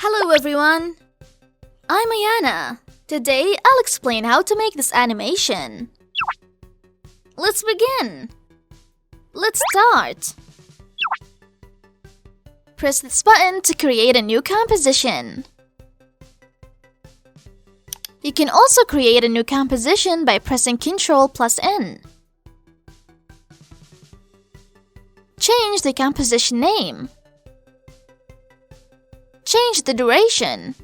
Hello everyone! I'm AYANA. Today I'll explain how to make this animation. Let's begin! Let's start! Press this button to create a new composition. You can also create a new composition by pressing Ctrl+N. Change the composition name. Change the duration.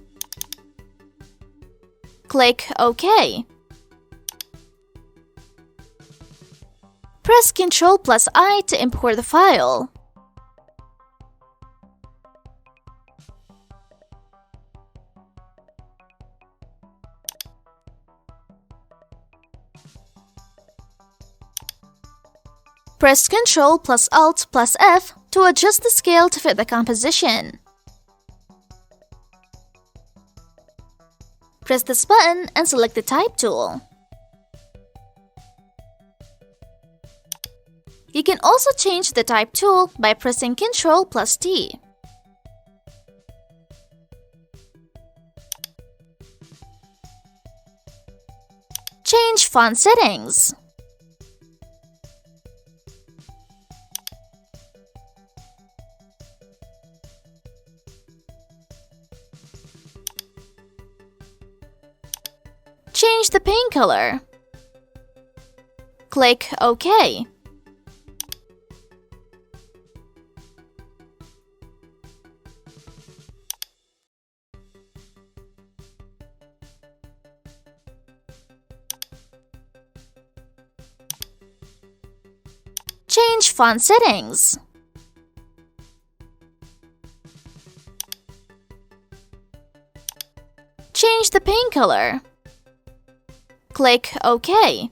Click OK. Press Ctrl+I to import the file. Press Ctrl+Alt+F to adjust the scale to fit the composition. Press this button and select the Type tool. You can also change the Type tool by pressing Ctrl+T. Change font settings. Change the paint color. Click OK. Change font settings. Change the paint color. Click OK.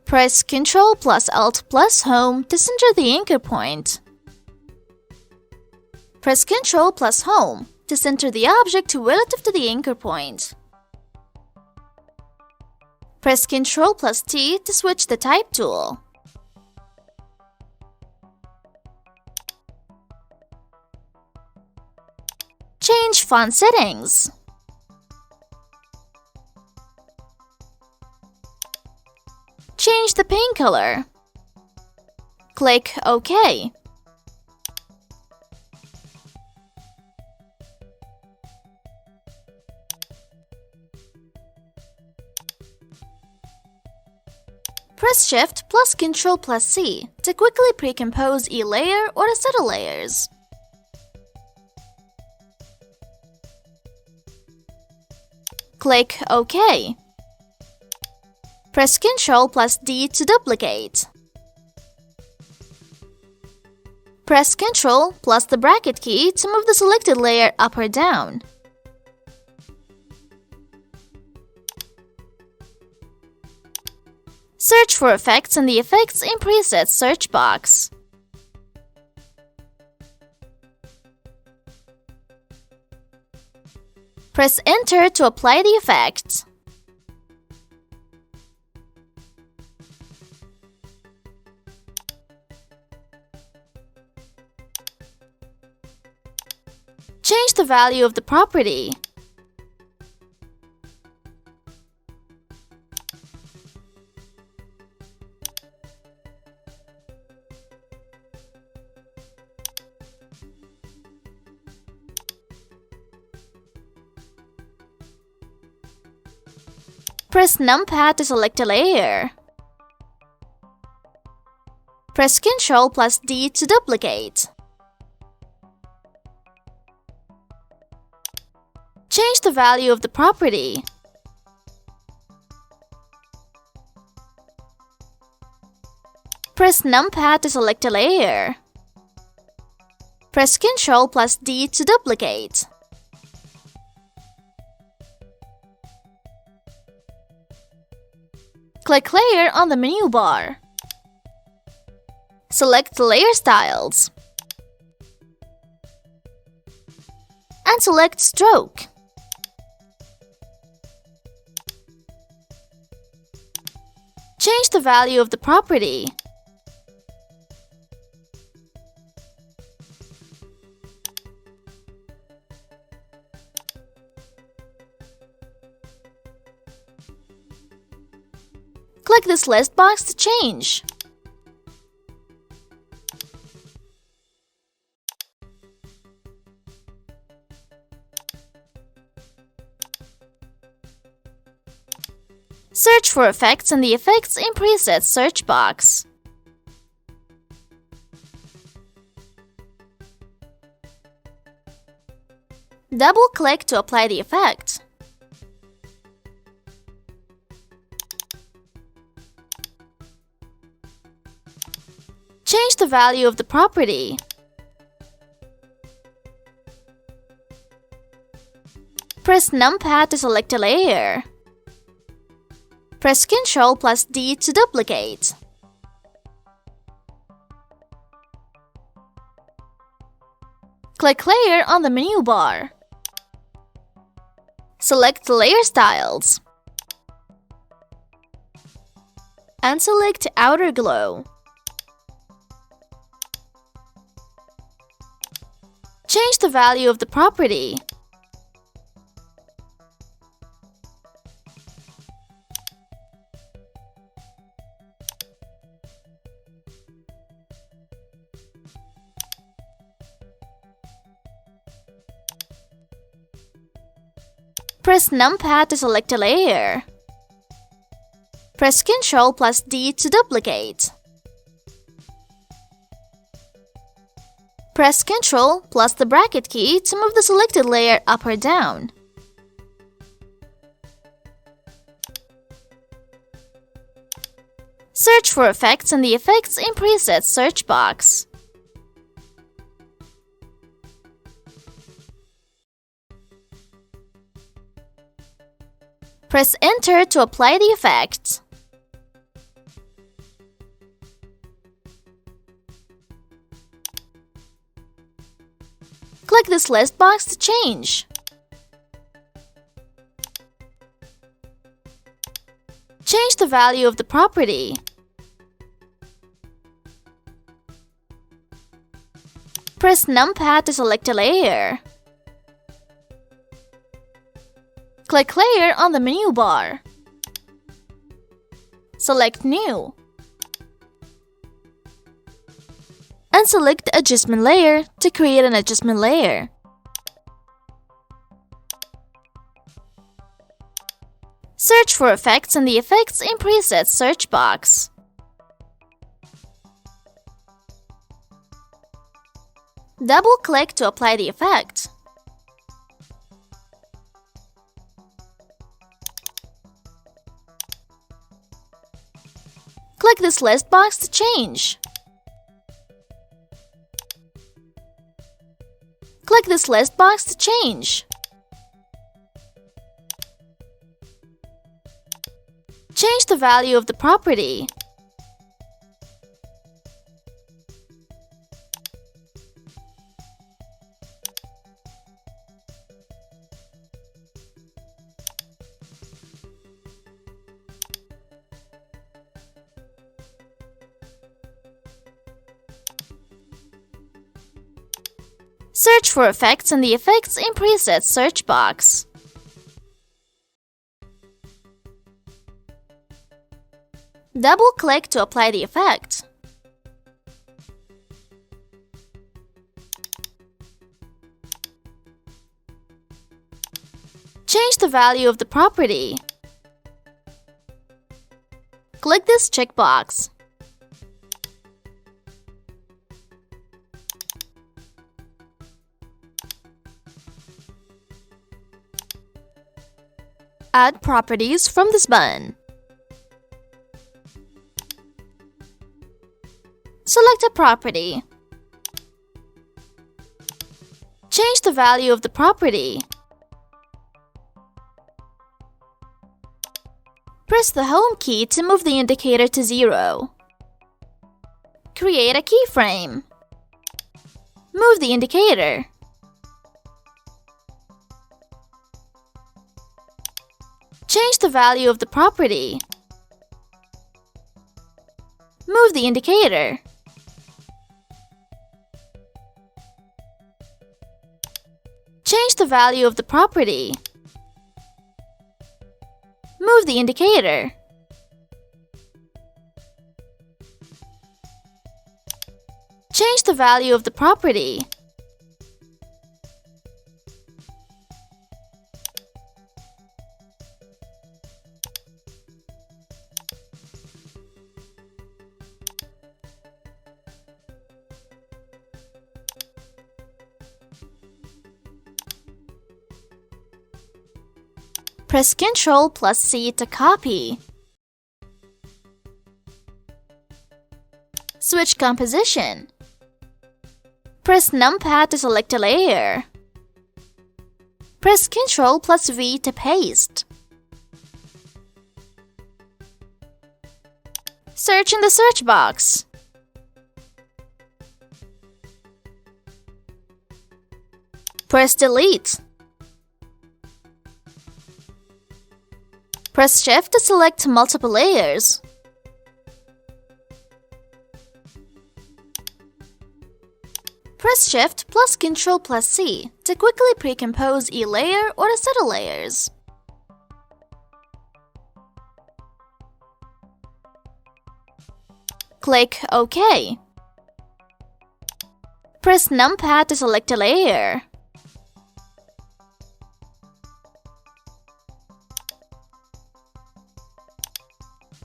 Press Ctrl+Alt+Home to center the anchor point. Press Ctrl+Home to center the object relative to the anchor point. Press Ctrl+T to switch the Type tool. Change font settings. Change the paint color. Click OK. Press Shift plus Ctrl+C to quickly pre-compose a layer or a set of layers. Click OK. Press Ctrl+D to duplicate. Press Ctrl plus the bracket key to move the selected layer up or down. Search for effects in the Effects and Presets search box. Press Enter to apply the effect. Change the value of the property. Press numpad to select a layer. Press Ctrl+D to duplicate. Change the value of the property. Press numpad to select a layer. Press Ctrl+D to duplicate. Click Layer on the menu bar. Select Layer Styles and select Stroke. Change the value of the property. Click this list box to change. Search for effects in the Effects in Presets search box. Double-click to apply the effect. Change the value of the property. Press numpad to select a layer. Press Ctrl plus D to duplicate. Click Layer on the menu bar. Select Layer Styles. And select Outer Glow. Change the value of the property. Press numpad to select a layer. Press Ctrl plus D to duplicate. Press Ctrl plus the bracket key to move the selected layer up or down. Search for effects in the Effects in Presets search box. Press Enter to apply the effect. Click this list box to change. Change the value of the property. Press numpad to select a layer. Click Layer on the menu bar. Select New. And select Adjustment Layer to create an adjustment layer. Search for effects in the Effects in Presets search box. Double-click to apply the effect. Click this list box to change. Click this list box to change. Change the value of the property. Search for effects in the Effects in Presets search box. Double-click to apply the effect. Change the value of the property. Click this checkbox. Add properties from this button. Select a property. Change the value of the property. Press the Home key to move the indicator to 0. Create a keyframe. Move the indicator. Change the value of the property. Move the indicator. Change the value of the property. Move the indicator. Change the value of the property. Press Ctrl+C to copy. Switch composition. Press numpad to select a layer. Press Ctrl+V to paste. Search in the search box. Press delete. Press Shift to select multiple layers. Press Shift plus Ctrl+C to quickly pre-compose a layer or a set of layers. Click OK. Press numpad to select a layer.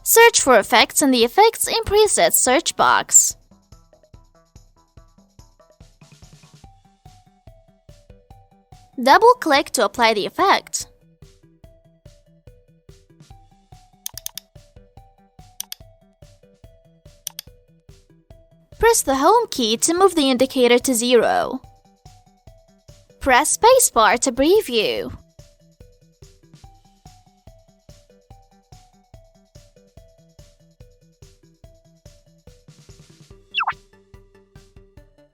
Search for effects in the Effects in Presets search box. Double-click to apply the effect. Press the Home key to move the indicator to 0. Press spacebar to preview.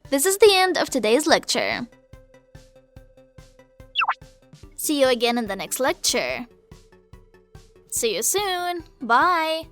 This is the end of today's lecture. See you again in the next lecture. See you soon. Bye.